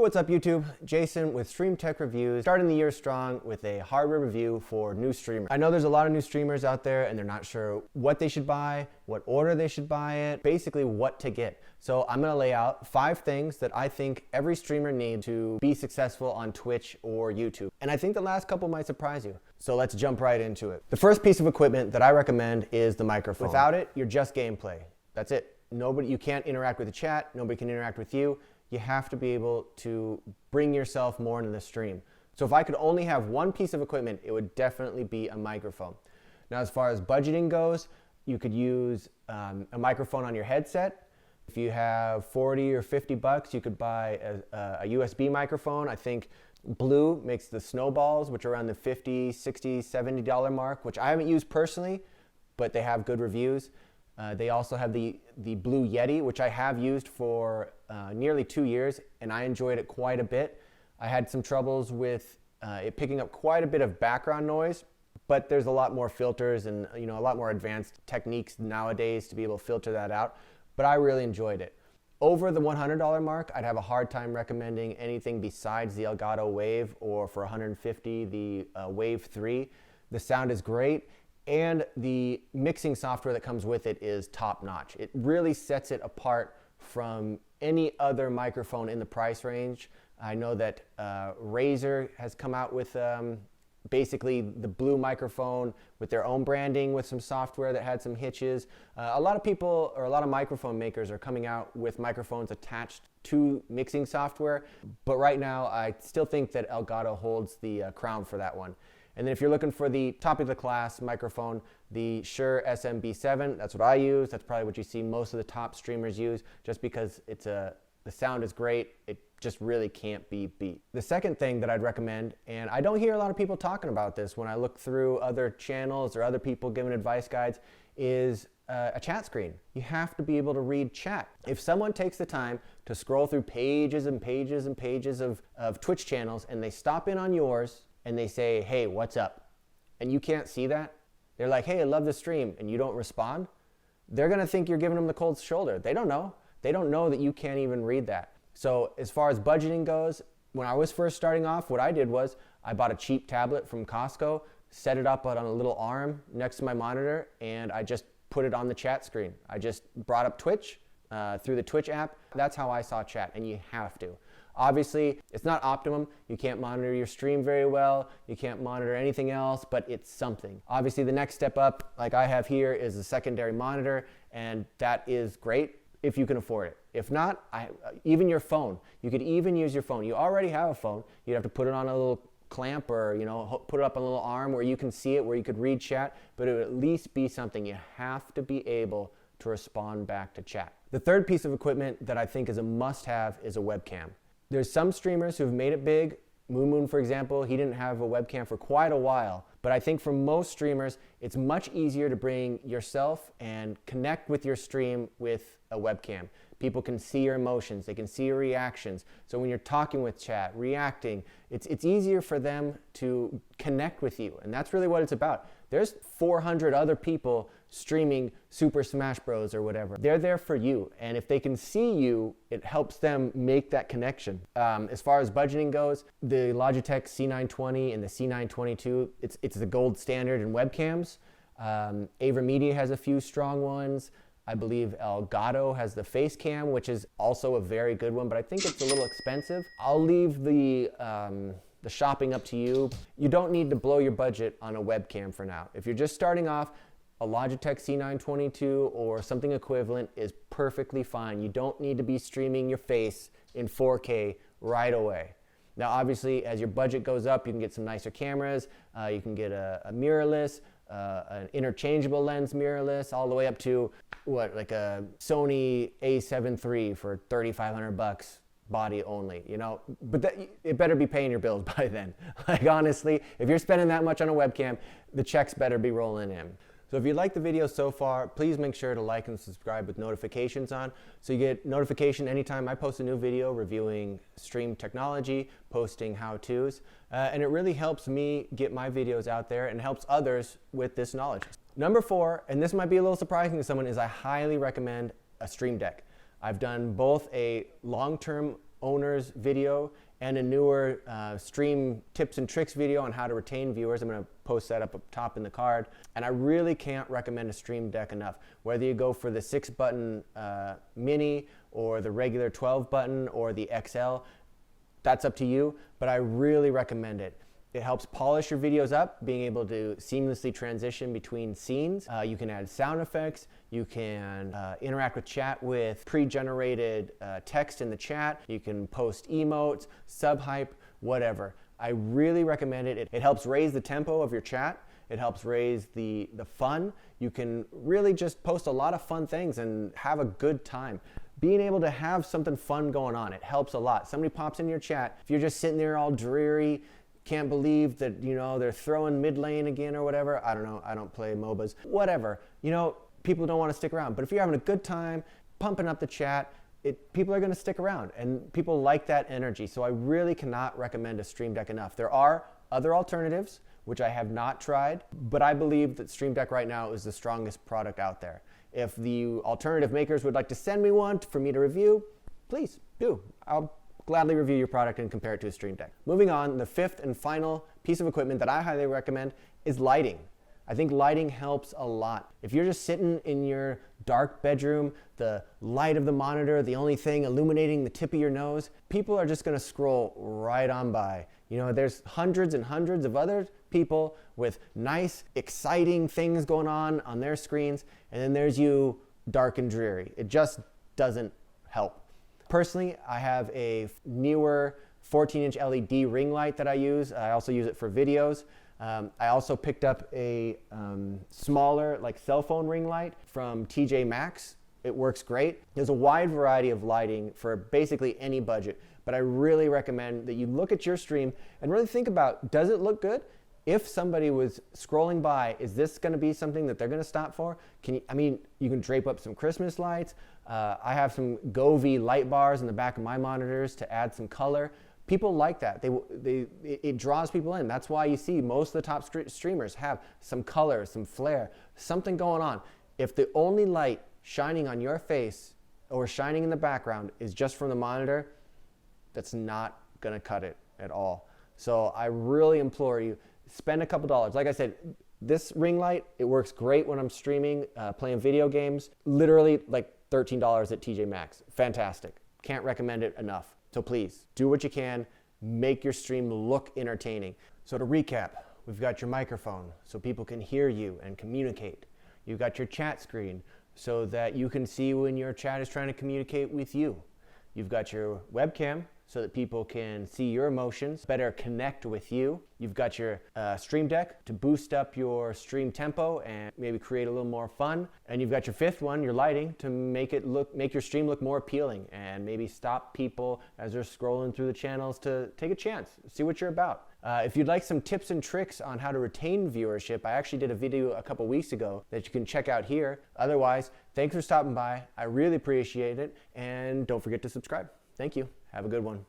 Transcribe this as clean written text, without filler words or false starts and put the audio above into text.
What's up YouTube? Jason with Stream Tech Reviews, starting the year strong with a hardware review for new streamers. I know there's a lot of new streamers out there and they're not sure what they should buy, what order they should buy it, basically what to get. So I'm gonna lay out 5 things that I think every streamer needs to be successful on Twitch or YouTube. And I think the last couple might surprise you. So let's jump right into it. The first piece of equipment that I recommend is the microphone. Without it, you're just gameplay. That's it. You can't interact with the chat, nobody can interact with you. You have to be able to bring yourself more into the stream. So if I could only have one piece of equipment, it would definitely be a microphone. Now, as far as budgeting goes, you could use a microphone on your headset. If you have 40 or 50 bucks, you could buy a USB microphone. I think Blue makes the Snowballs, which are around the $50, $60, $70 mark, which I haven't used personally, but they have good reviews. They also have the Blue Yeti, which I have used for nearly 2 years, and I enjoyed it quite a bit. I had some troubles with it picking up quite a bit of background noise, but there's a lot more filters and a lot more advanced techniques nowadays to be able to filter that out, but I really enjoyed it. Over the $100 mark, I'd have a hard time recommending anything besides the Elgato Wave, or for $150, the Wave 3. The sound is great, and the mixing software that comes with it is top notch. It really sets it apart from any other microphone in the price range. I know that Razer has come out with basically the Blue microphone with their own branding with some software that had some hitches. A lot of people, or a lot of microphone makers, are coming out with microphones attached to mixing software, but right now I still think that Elgato holds the crown for that one. And then if you're looking for the top of the class microphone, the Shure SMB7, that's what I use. That's probably what you see most of the top streamers use, just because the sound is great. It just really can't be beat. The second thing that I'd recommend, and I don't hear a lot of people talking about this when I look through other channels or other people giving advice guides, is a chat screen. You have to be able to read chat. If someone takes the time to scroll through pages and pages and pages of Twitch channels, and they stop in on yours, and they say, hey, what's up? And you can't see that. They're like, hey, I love the stream, and you don't respond. They're gonna think you're giving them the cold shoulder. They don't know. They don't know that you can't even read that. So as far as budgeting goes, when I was first starting off, what I did was I bought a cheap tablet from Costco, set it up on a little arm next to my monitor, and I just put it on the chat screen. I just brought up Twitch through the Twitch app. That's how I saw chat, and you have to. Obviously, it's not optimum. You can't monitor your stream very well. You can't monitor anything else, but it's something. Obviously, the next step up, like I have here, is a secondary monitor, and that is great if you can afford it. If not, even your phone. You could even use your phone. You already have a phone. You'd have to put it on a little clamp, or put it up on a little arm where you can see it, where you could read chat, but it would at least be something. You have to be able to respond back to chat. The third piece of equipment that I think is a must-have is a webcam. There's some streamers who've made it big. Moon, for example, he didn't have a webcam for quite a while. But I think for most streamers, it's much easier to bring yourself and connect with your stream with a webcam. People can see your emotions, they can see your reactions. So when you're talking with chat, reacting, it's easier for them to connect with you. And that's really what it's about. There's 400 other people streaming Super Smash Bros. Or whatever. They're there for you. And if they can see you, it helps them make that connection. As far as budgeting goes, the Logitech C920 and the C922, it's the gold standard in webcams. Avermedia has a few strong ones. I believe Elgato has the face cam, which is also a very good one, but I think it's a little expensive. I'll leave the shopping up to you. You don't need to blow your budget on a webcam for now. If you're just starting off, a Logitech C922 or something equivalent is perfectly fine. You don't need to be streaming your face in 4K right away. Now, obviously, as your budget goes up, you can get some nicer cameras. You can get a mirrorless, an interchangeable lens mirrorless, all the way up to like a Sony A7 III for 3,500 bucks, body only, but it better be paying your bills by then. Like, honestly, if you're spending that much on a webcam, the checks better be rolling in. So if you liked the video so far, please make sure to like and subscribe with notifications on, so you get notification anytime I post a new video reviewing stream technology, posting how-tos, and it really helps me get my videos out there and helps others with this knowledge. Number 4, and this might be a little surprising to someone, is I highly recommend a Stream Deck. I've done both a long-term owner's video and a newer stream tips and tricks video on how to retain viewers. I'm going to post that up top in the card. And I really can't recommend a Stream Deck enough. Whether you go for the 6-button mini or the regular 12-button or the XL, that's up to you, but I really recommend it. It helps polish your videos up, being able to seamlessly transition between scenes. You can add sound effects. You can interact with chat with pre-generated text in the chat. You can post emotes, sub-hype, whatever. I really recommend it. It helps raise the tempo of your chat. It helps raise the fun. You can really just post a lot of fun things and have a good time. Being able to have something fun going on, it helps a lot. Somebody pops in your chat. If you're just sitting there all dreary, can't believe that, you know, they're throwing mid lane again or whatever. I don't know. I don't play MOBAs. Whatever. You know, people don't want to stick around. But if you're having a good time, pumping up the chat, people are going to stick around. And people like that energy. So I really cannot recommend a Stream Deck enough. There are other alternatives, which I have not tried. But I believe that Stream Deck right now is the strongest product out there. If the alternative makers would like to send me one for me to review, please do. I'll gladly review your product and compare it to a Stream Deck. Moving on, the fifth and final piece of equipment that I highly recommend is lighting. I think lighting helps a lot. If you're just sitting in your dark bedroom, the light of the monitor, the only thing illuminating the tip of your nose, people are just gonna scroll right on by. You know, there's hundreds and hundreds of other people with nice, exciting things going on their screens, and then there's you, dark and dreary. It just doesn't help. Personally, I have a newer 14-inch LED ring light that I use. I also use it for videos. I also picked up a smaller, like, cell phone ring light from TJ Maxx. It works great. There's a wide variety of lighting for basically any budget, but I really recommend that you look at your stream and really think about, does it look good? If somebody was scrolling by, is this going to be something that they're going to stop for? You can drape up some Christmas lights. I have some Govee light bars in the back of my monitors to add some color. People like that. It draws people in. That's why you see most of the top streamers have some color, some flair, something going on. If the only light shining on your face or shining in the background is just from the monitor, that's not going to cut it at all. So I really implore you, spend a couple dollars. Like I said, this ring light, it works great when I'm streaming, playing video games. Literally like $13 at TJ Maxx. Fantastic. Can't recommend it enough. So please, do what you can. Make your stream look entertaining. So to recap, we've got your microphone so people can hear you and communicate. You've got your chat screen so that you can see when your chat is trying to communicate with you. You've got your webcam so that people can see your emotions, better connect with you. You've got your Stream Deck to boost up your stream tempo and maybe create a little more fun. And you've got your fifth one, your lighting, to make your stream look more appealing and maybe stop people as they're scrolling through the channels to take a chance, see what you're about. If you'd like some tips and tricks on how to retain viewership, I actually did a video a couple weeks ago that you can check out here. Otherwise, thanks for stopping by. I really appreciate it. And don't forget to subscribe. Thank you. Have a good one.